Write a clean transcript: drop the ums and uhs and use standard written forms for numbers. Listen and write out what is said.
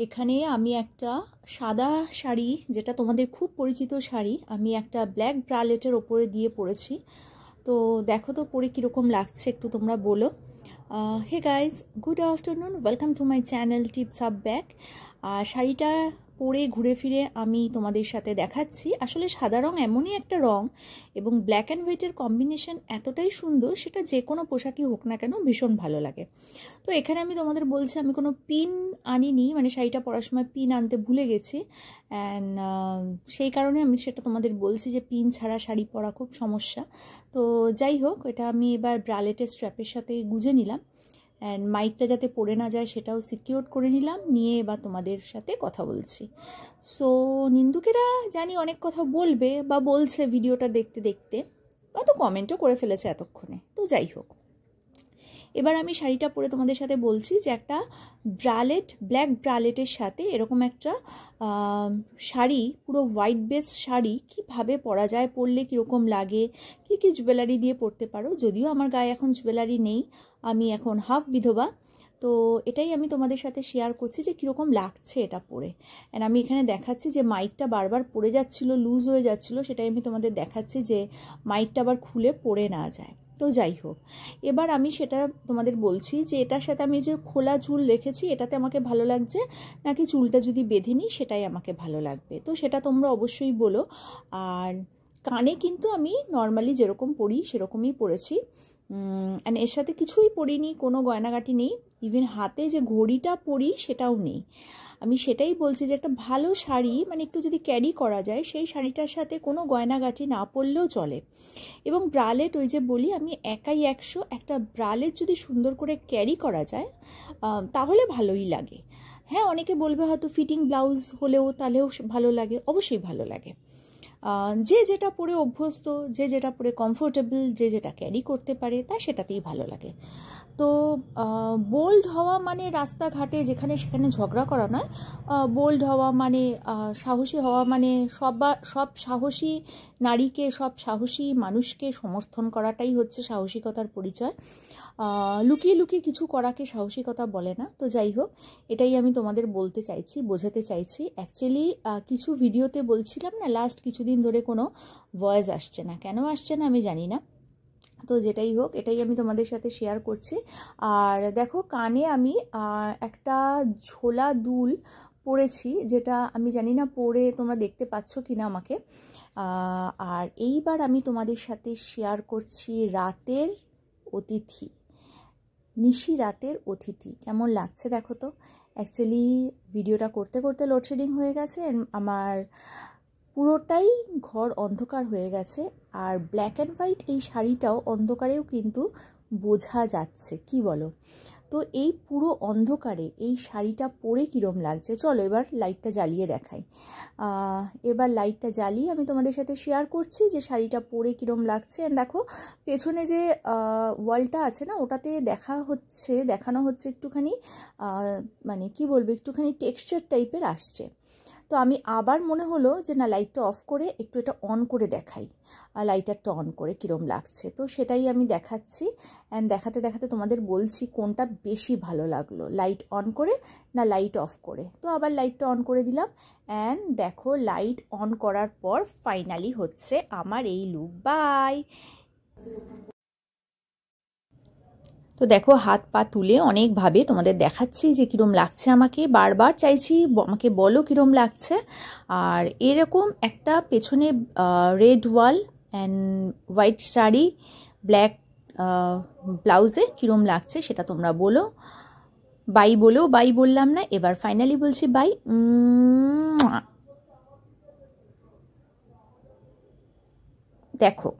এখানে আমি একটা সাদা শাড়ি, যেটা তোমাদের খুব পরিচিত শাড়ি, আমি একটা ব্ল্যাক ব্রালেটের ওপরে দিয়ে পরেছি। তো দেখো তো পরে কীরকম লাগছে একটু তোমরা বলো। Hey guys, good afternoon, welcome to my channel tips up back. শাড়িটা পরে ঘুরে ফিরে আমি তোমাদের সাথে দেখাচ্ছি। আসলে সাদা রং এমনই একটা রং এবং ব্ল্যাক অ্যান্ড হোয়াইটের কম্বিনেশন এতটাই সুন্দর, সেটা যে কোনো পোশাকই হোক না কেন ভীষণ ভালো লাগে। তো এখানে আমি তোমাদের বলছি আমি কোনো পিন আনিনি, মানে শাড়িটা পরার সময় পিন আনতে ভুলে গেছি, অ্যান্ড সেই কারণে আমি সেটা তোমাদের বলছি যে পিন ছাড়া শাড়ি পরা খুব সমস্যা। তো যাই হোক, এটা আমি এবার ব্রালেটের স্ট্র্যাপের সাথে গুজে নিলাম, অ্যান্ড মাইকটা যাতে পড়ে না যায় সেটাও সিকিউর করে নিলাম, নিয়ে এবার তোমাদের সাথে কথা বলছি। সো নিন্দুকেরা জানি অনেক কথা বলবে বা বলছে ভিডিওটা দেখতে দেখতে, বা তো কমেন্টও করে ফেলেছে এতক্ষণে। তো যাই হোক, এবার আমি শাড়িটা পরে তোমাদের সাথে বলছি যে একটা ব্রালেট, ব্ল্যাক ব্রালেটের সাথে এরকম একটা শাড়ি, পুরো হোয়াইট বেস শাড়ি কিভাবে পরা যায়, পরলে কীরকম লাগে, কী কী জুয়েলারি দিয়ে পরতে পারো। যদিও আমার গায়ে এখন জুয়েলারি নেই, আমি এখন হাফ বিধবা, তো এটাই আমি তোমাদের সাথে শেয়ার করছি যে কীরকম লাগছে এটা পরে। অ্যান্ড আমি এখানে দেখাচ্ছি যে মাইকটা বারবার পড়ে যাচ্ছিলো, লুজ হয়ে যাচ্ছিলো, সেটাই আমি তোমাদের দেখাচ্ছি যে মাইকটা আবার খুলে পড়ে না যায়। তো যাই হোক, এবার আমি সেটা তোমাদের বলছি যে এটার সাথে আমি যে খোলা চুল রেখেছি এটাতে আমাকে ভালো লাগছে, নাকি চুলটা যদি বেঁধে নিই সেটাই আমাকে ভালো লাগবে, তো সেটা তোমরা অবশ্যই বলো। আর কানে কিন্তু আমি নর্মালি যেরকম পরি সেরকমই পরেছি, অ্যান্ড এর সাথে কিছুই পরিনি, কোনো গয়নাগাটি নেই, ইভেন হাতে যে ঘড়িটা পরি সেটাও নেই। আমি সেটাই বলছি যে একটা ভালো শাড়ি, মানে একটু যদি ক্যারি করা যায়, সেই শাড়িটার সাথে কোনো গয়নাগাটি না পরলেও চলে। এবং ব্রালেট, ওই যে বলি আমি একাই 100, একটা ব্রালেট যদি সুন্দর করে ক্যারি করা যায় তাহলে ভালোই লাগে। হ্যাঁ, অনেকে বলবে হয়তো ফিটিং ব্লাউজ হলেও তাহলেও ভালো লাগে, অবশ্যই ভালো লাগে। যে যেটা পরে অভ্যস্ত, যে যেটা পরে কমফোর্টেবল, যে যেটা ক্যারি করতে পারে তার সেটাতেই ভালো লাগে। তো বোল্ড হওয়া মানে রাস্তাঘাটে যেখানে সেখানে ঝগড়া করা নয়, বোল্ড হওয়া মানে সাহসী হওয়া, মানে সব সাহসী নারীকে, সব সাহসী মানুষকে সমর্থন করাটাই হচ্ছে সাহসিকতার পরিচয়। লুকিয়ে লুকিয়ে কিছু করাকে সাহসিকতা বলে না। তো যাই হোক, এটাই আমি তোমাদের বলতে চাইছি, বোঝাতে চাইছি। অ্যাকচুয়ালি কিছু ভিডিওতে বলছিলাম না, লাস্ট কিছুদিন ধরে কোনো ভয়েস আসছে না, কেন আসছে না আমি জানি না। তো যেটাই হোক, এটাই আমি তোমাদের সাথে শেয়ার করছি। আর দেখো, কানে আমি একটা ঝোলা দুল পরেছি, যেটা আমি জানি না পরে তোমরা দেখতে পাচ্ছ কি না আমাকে। আর এইবার আমি তোমাদের সাথে শেয়ার করছি রাতের অতিথি, নিশি রাতের অতিথি। কেমন লাগছে দেখো তো। অ্যাকচুয়ালি ভিডিওটা করতে করতে লোডশেডিং হয়ে গেছে, আমার পুরোটাই ঘর অন্ধকার হয়ে গেছে, আর ব্ল্যাক অ্যান্ড হোয়াইট এই শাড়িটাও অন্ধকারেও কিন্তু বোঝা যাচ্ছে, কি বলো? তো এই পুরো অন্ধকারে এই শাড়িটা পরে কীরম লাগছে, চলো এবার লাইটটা জ্বালিয়ে দেখাই। এবার লাইটটা জ্বালিয়ে আমি তোমাদের সাথে শেয়ার করছি যে শাড়িটা পরে কীরম লাগছে। দেখো, পেছনে যে ওয়ালটা আছে না, ওটাতে দেখানো হচ্ছে একটুখানি, মানে কি বলবো, একটুখানি টেক্সচার টাইপের আসছে। তো আমি আবার মনে হলো যে না, লাইটটা অফ করে একটু এটা অন করে দেখাই, লাইটারটা অন করে কীরম লাগছে। তো সেটাই আমি দেখাচ্ছি, অ্যান্ড দেখাতে দেখাতে তোমাদের বলছি কোনটা বেশি ভালো লাগলো, লাইট অন করে না লাইট অফ করে। তো আবার লাইটটা অন করে দিলাম, অ্যান্ড দেখো লাইট অন করার পর ফাইনালি হচ্ছে আমার এই লুক। বাই। তো দেখো, হাত পা তুলে অনেকভাবে তোমাদের দেখাচ্ছি যে কীরম লাগছে আমাকে, বারবার চাইছি আমাকে বলো কীরম লাগছে। আর এরকম একটা পেছনে red wall and white sari, black ব্লাউজে কীরম লাগছে সেটা তোমরা বলো। বাই বলেও বাই বললাম না, এবার ফাইনালি বলছি বাই। দেখো